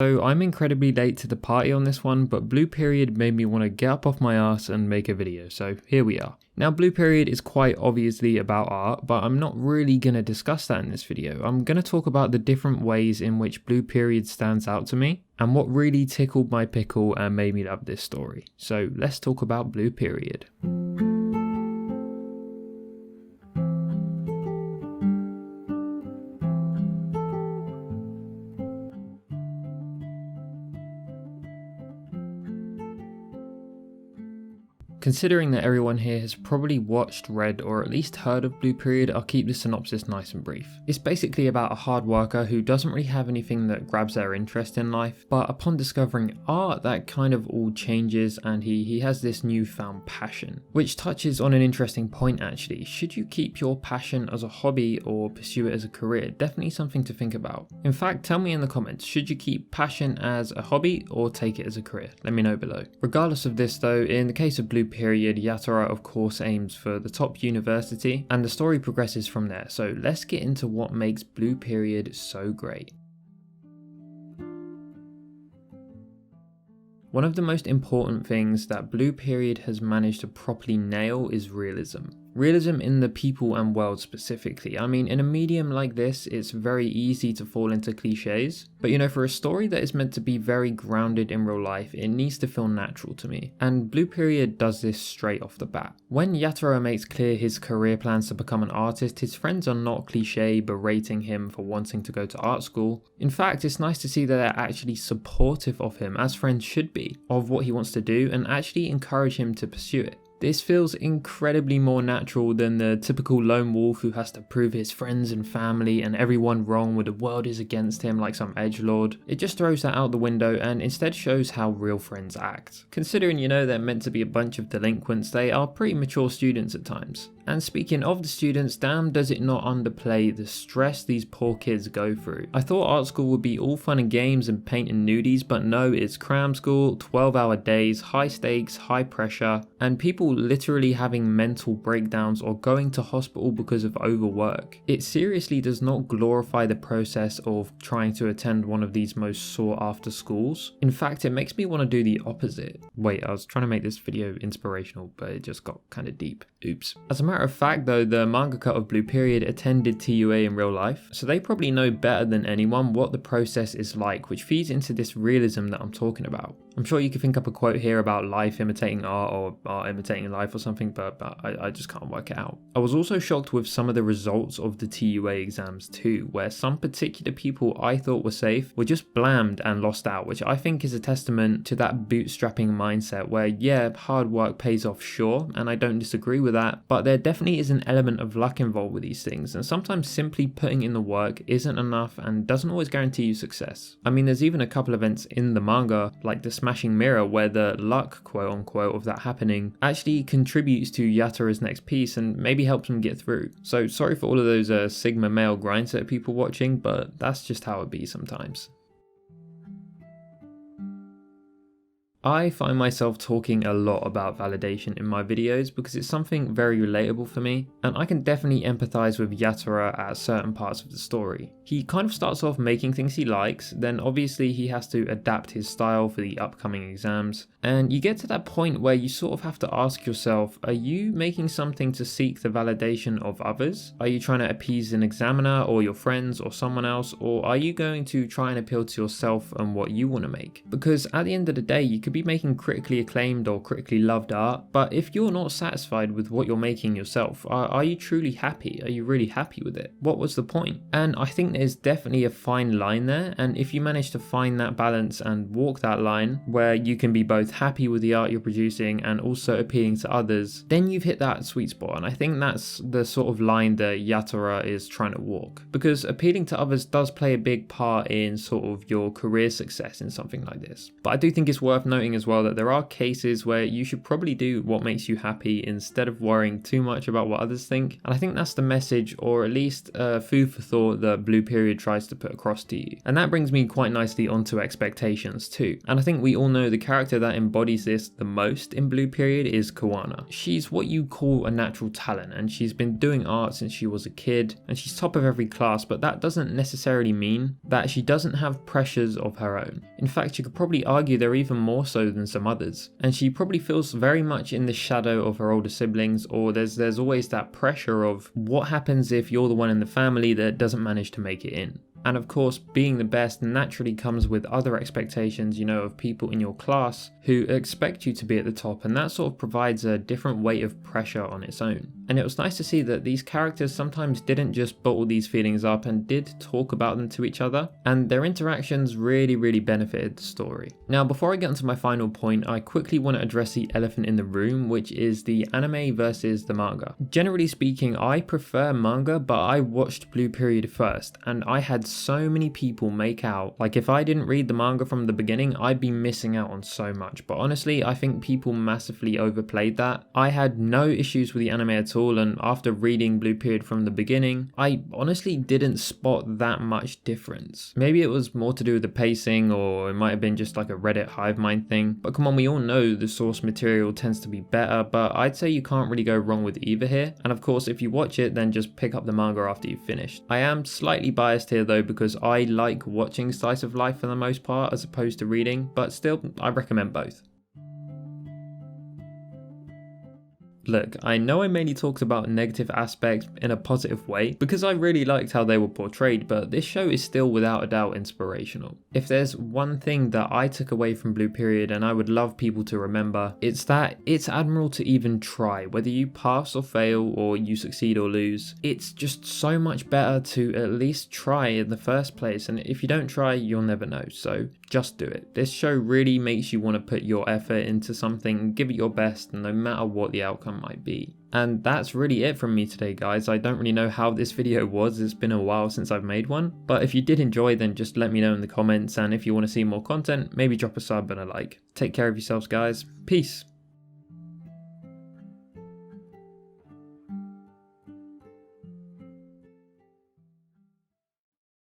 So I'm incredibly late to the party on this one, but Blue Period made me want to get up off my ass and make a video, so here we are. Now Blue Period is quite obviously about art, but I'm not really going to discuss that in this video. I'm going to talk about the different ways in which Blue Period stands out to me, and what really tickled my pickle and made me love this story. So let's talk about Blue Period. Considering that everyone here has probably watched, read, or at least heard of Blue Period, I'll keep the synopsis nice and brief. It's basically about a hard worker who doesn't really have anything that grabs their interest in life, but upon discovering art, that kind of all changes and he has this newfound passion, which touches on an interesting point actually. Should you keep your passion as a hobby or pursue it as a career? Definitely something to think about. In fact, tell me in the comments, should you keep passion as a hobby or take it as a career? Let me know below. Regardless of this though, in the case of Blue Period, Yatora of course aims for the top university and the story progresses from there, so let's get into what makes Blue Period so great. One of the most important things that Blue Period has managed to properly nail is realism. Realism in the people and world specifically. I mean, in a medium like this, it's very easy to fall into cliches, but you know, for a story that is meant to be very grounded in real life, it needs to feel natural to me. And Blue Period does this straight off the bat. When Yatora makes clear his career plans to become an artist, his friends are not cliche berating him for wanting to go to art school. In fact, it's nice to see that they're actually supportive of him, as friends should be, of what he wants to do and actually encourage him to pursue it. This feels incredibly more natural than the typical lone wolf who has to prove his friends and family and everyone wrong when the world is against him like some edgelord. It just throws that out the window and instead shows how real friends act. Considering, you know, they're meant to be a bunch of delinquents, they are pretty mature students at times. And speaking of the students, damn does it not underplay the stress these poor kids go through. I thought art school would be all fun and games and painting nudies, but no, it's cram school, 12-hour days, high stakes, high pressure, and people literally having mental breakdowns or going to hospital because of overwork. It seriously does not glorify the process of trying to attend one of these most sought after schools. In fact, it makes me want to do the opposite. Wait, I was trying to make this video inspirational, but it just got kind of deep. Oops. As a matter of fact though, the mangaka of Blue Period attended TUA in real life, so they probably know better than anyone what the process is like, which feeds into this realism that I'm talking about. I'm sure you could think up a quote here about life imitating art or art imitating life or something, but I just can't work it out. I was also shocked with some of the results of the TUA exams too, where some particular people I thought were safe were just blammed and lost out, which I think is a testament to that bootstrapping mindset where yeah, hard work pays off sure, and I don't disagree with that, but there definitely is an element of luck involved with these things, and sometimes simply putting in the work isn't enough and doesn't always guarantee you success. I mean, there's even a couple events in the manga, like the Smashing Mirror, where the luck quote unquote of that happening actually contributes to Yatora's next piece and maybe helps him get through. So sorry for all of those Sigma male grindset people watching, but that's just how it be sometimes. I find myself talking a lot about validation in my videos because it's something very relatable for me, and I can definitely empathize with Yatora at certain parts of the story. He kind of starts off making things he likes, then obviously he has to adapt his style for the upcoming exams, and you get to that point where you sort of have to ask yourself, are you making something to seek the validation of others? Are you trying to appease an examiner or your friends or someone else, or are you going to try and appeal to yourself and what you want to make? Because at the end of the day, you could be making critically acclaimed or critically loved art, but if you're not satisfied with what you're making yourself, are you truly happy? Are you really happy with it? What was the point? And I think there's definitely a fine line there, and if you manage to find that balance and walk that line where you can be both happy with the art you're producing and also appealing to others, then you've hit that sweet spot, and I think that's the sort of line that Yatora is trying to walk, because appealing to others does play a big part in sort of your career success in something like this. But I do think it's worth noting noting as well that there are cases where you should probably do what makes you happy instead of worrying too much about what others think. And I think that's the message, or at least food for thought, that Blue Period tries to put across to you. And that brings me quite nicely onto expectations too. And I think we all know the character that embodies this the most in Blue Period is Kawana. She's what you call a natural talent, and she's been doing art since she was a kid, and she's top of every class, but that doesn't necessarily mean that she doesn't have pressures of her own. In fact, you could probably argue they're even more so than some others, and she probably feels very much in the shadow of her older siblings, or there's always that pressure of what happens if you're the one in the family that doesn't manage to make it in. And of course, being the best naturally comes with other expectations, of people in your class who expect you to be at the top, and that sort of provides a different weight of pressure on its own. And it was nice to see that these characters sometimes didn't just bottle these feelings up and did talk about them to each other, and their interactions really benefited the story. Now, before I get onto my final point, I quickly want to address the elephant in the room, which is the anime versus the manga. Generally speaking, I prefer manga, but I watched Blue Period first, and I had so many people make out like if I didn't read the manga from the beginning, I'd be missing out on so much. But honestly, I think people massively overplayed that. I had no issues with the anime at all, and after reading Blue Period from the beginning, I honestly didn't spot that much difference. Maybe it was more to do with the pacing, or it might have been just like a Reddit hive mind thing. But come on, we all know the source material tends to be better, but I'd say you can't really go wrong with either here. And of course, if you watch it, then just pick up the manga after you've finished. I am slightly biased here though, because I like watching slice of life for the most part as opposed to reading, but still, I recommend both. Look, I know I mainly talked about negative aspects in a positive way because I really liked how they were portrayed, but this show is still without a doubt inspirational. If there's one thing that I took away from Blue Period and I would love people to remember, it's that it's admirable to even try. Whether you pass or fail, or you succeed or lose, it's just so much better to at least try in the first place, and if you don't try, you'll never know, so just do it. This show really makes you want to put your effort into something, give it your best, no matter what the outcome might be. And that's really it from me today, guys. I don't really know how this video was, it's been a while since I've made one, but if you did enjoy, then just let me know in the comments, and if you want to see more content, maybe drop a sub and a like. Take care of yourselves, guys. Peace.